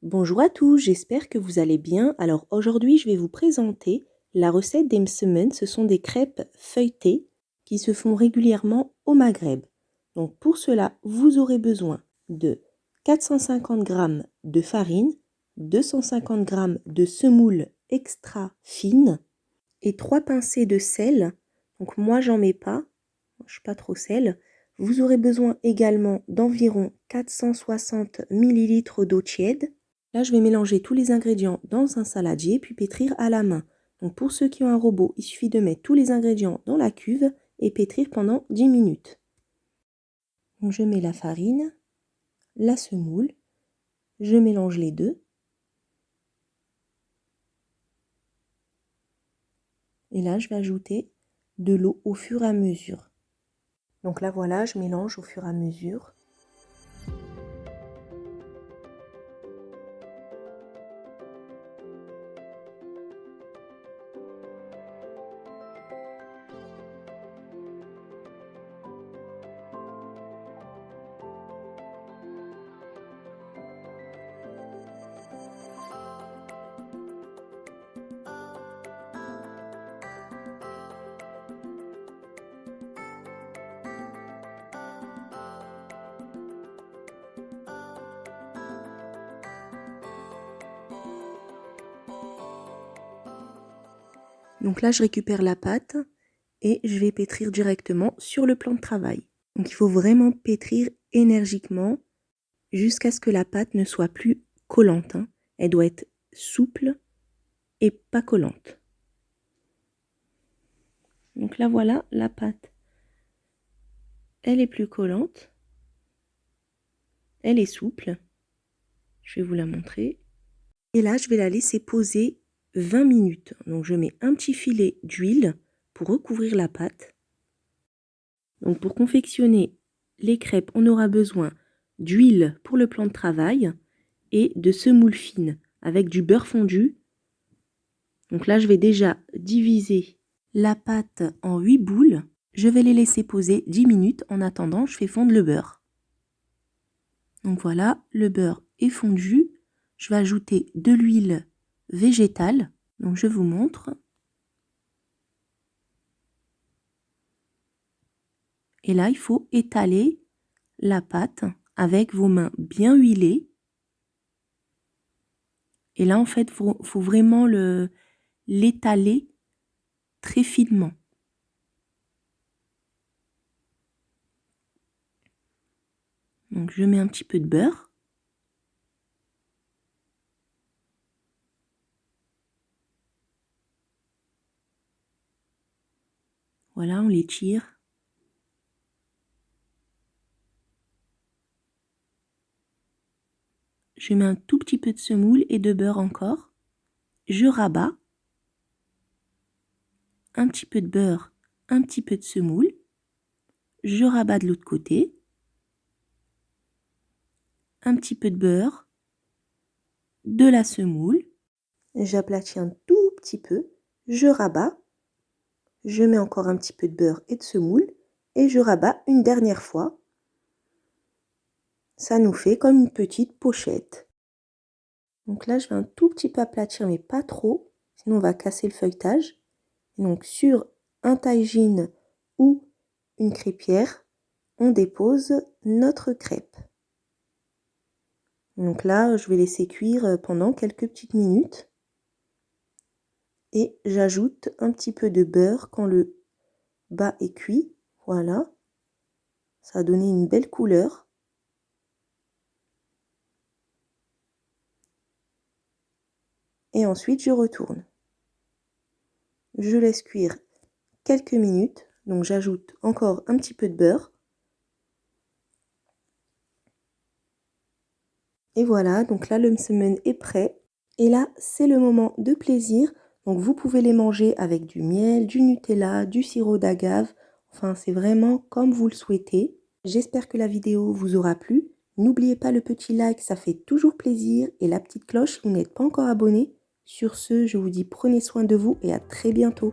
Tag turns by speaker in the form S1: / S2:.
S1: Bonjour à tous, j'espère que vous allez bien. Alors aujourd'hui, je vais vous présenter la recette des msemen. Ce sont des crêpes feuilletées qui se font régulièrement au Maghreb. Donc pour cela, vous aurez besoin de 450 g de farine, 250 g de semoule extra fine et 3 pincées de sel. Donc moi, j'en mets pas, je suis pas trop sel. Vous aurez besoin également d'environ 460 ml d'eau tiède. Là, je vais mélanger tous les ingrédients dans un saladier puis pétrir à la main. Donc pour ceux qui ont un robot, il suffit de mettre tous les ingrédients dans la cuve et pétrir pendant 10 minutes. Donc je mets la farine, la semoule, je mélange les deux. Et là, je vais ajouter de l'eau au fur et à mesure. Donc là, voilà, je mélange au fur et à mesure. Donc là, je récupère la pâte et je vais pétrir directement sur le plan de travail. Donc il faut vraiment pétrir énergiquement jusqu'à ce que la pâte ne soit plus collante. Elle doit être souple et pas collante. Donc là, voilà, la pâte. Elle est plus collante. Elle est souple. Je vais vous la montrer. Et là, je vais la laisser poser 20 minutes. Donc je mets un petit filet d'huile pour recouvrir la pâte. Donc pour confectionner les crêpes, on aura besoin d'huile pour le plan de travail et de semoule fine avec du beurre fondu. Donc là, je vais déjà diviser la pâte en 8 boules. Je vais les laisser poser 10 minutes. En attendant, je fais fondre le beurre. Donc voilà, le beurre est fondu. Je vais ajouter de l'huile végétale. Donc je vous montre. Et là, il faut étaler la pâte avec vos mains bien huilées. Et là, en fait, faut vraiment l'étaler très finement. Donc, je mets un petit peu de beurre. Voilà, on l'étire. Je mets un tout petit peu de semoule et de beurre encore. Je rabats. Un petit peu de beurre, un petit peu de semoule. Je rabats de l'autre côté. Un petit peu de beurre, de la semoule. J'aplatis un tout petit peu. Je rabats. Je mets encore un petit peu de beurre et de semoule. Et je rabats une dernière fois. Ça nous fait comme une petite pochette. Donc là, je vais un tout petit peu aplatir, mais pas trop. Sinon, on va casser le feuilletage. Donc sur un taille-gine ou une crêpière, on dépose notre crêpe. Donc là, je vais laisser cuire pendant quelques petites minutes. Et j'ajoute un petit peu de beurre quand le bas est cuit. Voilà. Ça a donné une belle couleur. Et ensuite, je retourne. Je laisse cuire quelques minutes. Donc j'ajoute encore un petit peu de beurre. Et voilà, donc là le msemen est prêt. Et là, c'est le moment de plaisir. Donc vous pouvez les manger avec du miel, du Nutella, du sirop d'agave. Enfin, c'est vraiment comme vous le souhaitez. J'espère que la vidéo vous aura plu. N'oubliez pas le petit like, ça fait toujours plaisir. Et la petite cloche si vous n'êtes pas encore abonné. Sur ce, je vous dis prenez soin de vous et à très bientôt.